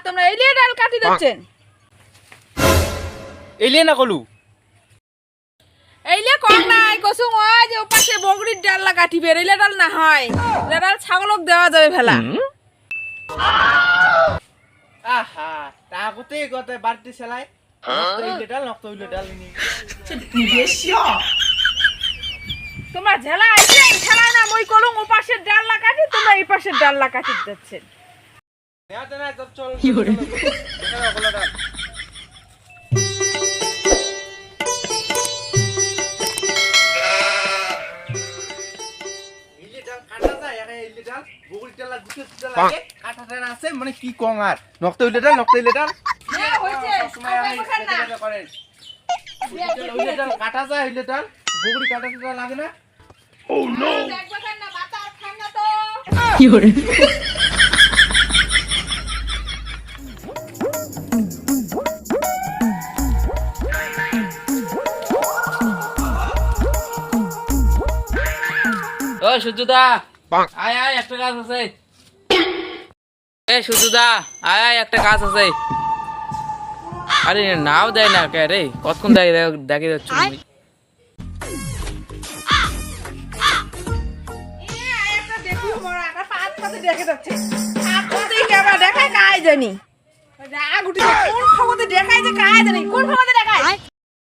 তোমরা এলিয়ে ডাল কাটি দিচ্ছেন? এলিয়ে না কলু এইলে কম নাই কসুম ওই যে ওপাশে বগড়ির ডাল কাটিবে, এলে ডাল না হয়, এলে ডাল ছাগলক দেওয়া যাবে ফেলা। আহা তাগতে গতে বাড়তি সেলাই নক্ত ডাল নি তোমরা ঝেলা আইছে ঝেলা না মই কলম ওপাশের ডাল কাটি, তোমরা এই পাশের ডাল কাটি দিচ্ছেন। নেওয়াতে না চল চল কি করে দেখা গলা ডাল মানে কি কং আর নক্ত হইলে ডাল কাটা যায় হইলে ডাল বগুড়ি কাটা লাগে না। ও নো কি করে ও সুজুদা আয় আয় একটা কাজ আছে। এ সুজুদা আয় আয় একটা কাজ আছে। আরে নাও দেয় না কে রে, কতক্ষণ দেখে যাচ্ছ তুমি?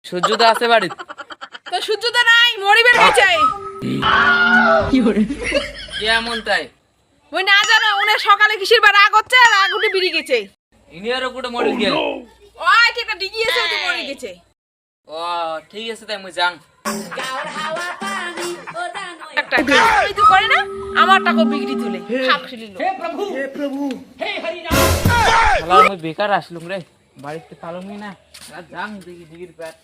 সূর্যদা আছে বাড়ি? তো সূর্যদা নাই, মরিবের গেছে। কেমন তাই? ওই না জানো উনি সকালে কিসের বার রাগ হচ্ছে, রাগ উঠে বেরিয়ে গেছে। ইনিয়ারও কোটে মরে গেল। ওই ঠিক একটা ডিগি এসে তো মরে গেছে। ও ঠিক আছে তাই মুই যাং। একটা কাজ তো করে না, আমার টাকা বিক্রি তুলে খাকছিলি লো। হে প্রভু হে হরি রাম। শালা মুই বেকার আসলুম রে, বাড়িতে পালমই না। যাং দেখি ডিগির প্যাট।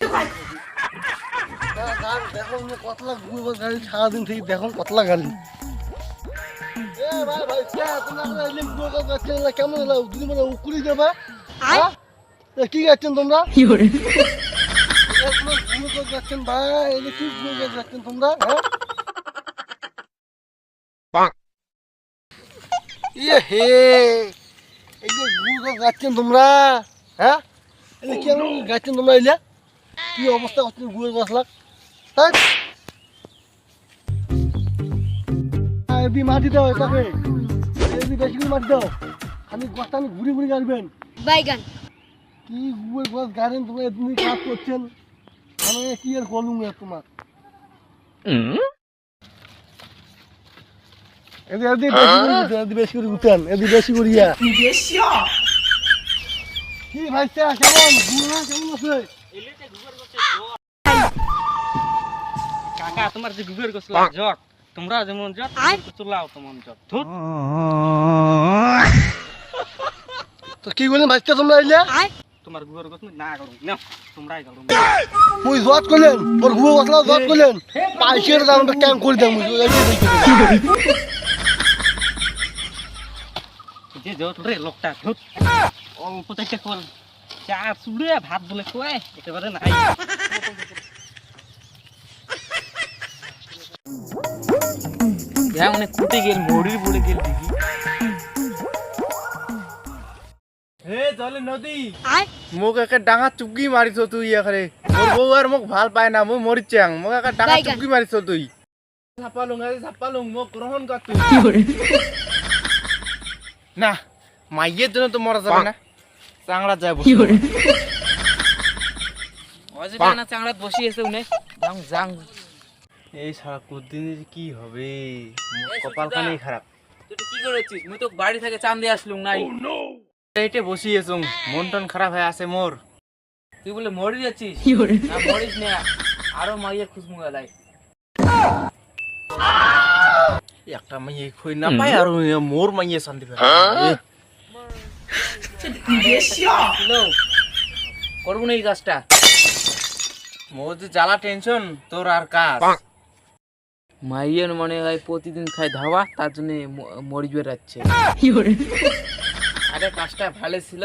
দেখো কতলা ঘুরবো গাড়ি সারাদিন থেকে, দেখো কতলা গাড়ি। ভাই কেমন দুদিন মানে উকুলি দেবা কি যাচ্ছেন তোমরা? যাচ্ছেন ভাই কি যাচ্ছেন তোমরা? হে এই যে গুড় যাচ্ছেন তোমরা, হ্যাঁ কেমন যাচ্ছেন তোমরা? এলে কি অবস্থা করছেন গুড়ের গাছ লাগ? মাটি দাও এটাকে, বেশি করে মাটি দাও। আমি গাছটা ঘুরে ঘুরে গাড়বেন বাইগান কি গুড়ের গাছ গাড়েন তোমরা, এদিন কাজ করছেন আমি কি আর করলুম তোমার। বেশি করে উঠেন, এদিকে বেশি করিয়া কি ভাইটা কেমন কেমন আছে? কাকা তোমার যে গুগের গোছ লাগ তোমরা যেমন জক চলাও তেমন জক ধুত। তো কি বলেন ভাইটা তোমরা এলে? তোমার গুগের গোছ না করো না, তোমরাই করো। মুই জট করলেন তোর গুগের গোছলা জট করলেন পাইছের দামটা কেন করে দেন মুই যে জট রে লোকটা ধুত অল্প থেকে কল চা চুড়ে ভাত বলে কয় একেবারে নাই। মানে কুটে গেল মরির পড়ে গেল দেখি। হে জলে নদী মোক একে ডাঙা চুপকি মারিছ তুই এখানে। মোর বউ আর মোক ভাল পায় না, মই মরি চাং। মোক একে ডাঙা চুপকি মারিছ তুই। ঝাপালুং মোক গ্রহণ কর তুই। না মাইয়ের জন্য তো মরা যাবে না, চাংড়া যায় বসে। অজিটা না চাংড়াত বসি আছে উনি। যাং যাং এই সারা কদিনে কি হবে, কপালখানেই খারাপ। তুই কি করেছিস? মুই তো বাড়ি থেকে চান দিয়ে আসলুম নাই। এইটে বসি আছো, মন টন খারাপ হয়ে আছে মোর। তুই বলে মরি যাচ্ছিস? না মরিস না, আরো মাইয়ে খুশমু গেলাই। একটা মাইয়ে খই না পায় আর মোর মাইয়ে শান্তি পায়। করবো না এই কাজটা। মোর যে জ্বালা টেনশন তোর আর কাজ। মাইয়ের মনে হয় প্রতিদিন খায় ধাওয়া, তার জন্য মরি বেড়াচ্ছে। আরে কাজটা ভালো ছিল,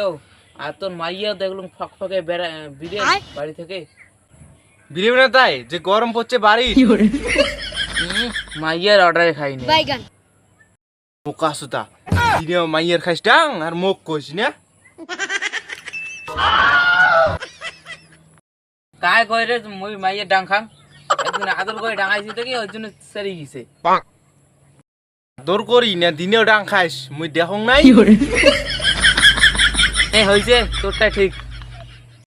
আর তোর মাইয়া দেখলাম ফকফকে বিরে বাড়ি থেকে। বিরিয়ানি না তাই যে গরম পড়ছে বাড়ি মাইয়ার অর্ডারে খাইনি। বোকা সুতা দিনে মাইয়ের খাইস ডাং আর মুখ কইস না কায় কই রে মুই মাইয়ের ডাং খাং, একদিন আদর করে ডাঙাইছি তো কি ওই জন্য সেরে গেছে। দৌড় করি না দিনেও ডাং খাইস মুই দেখং নাই। এই হইছে তোরটা ঠিক।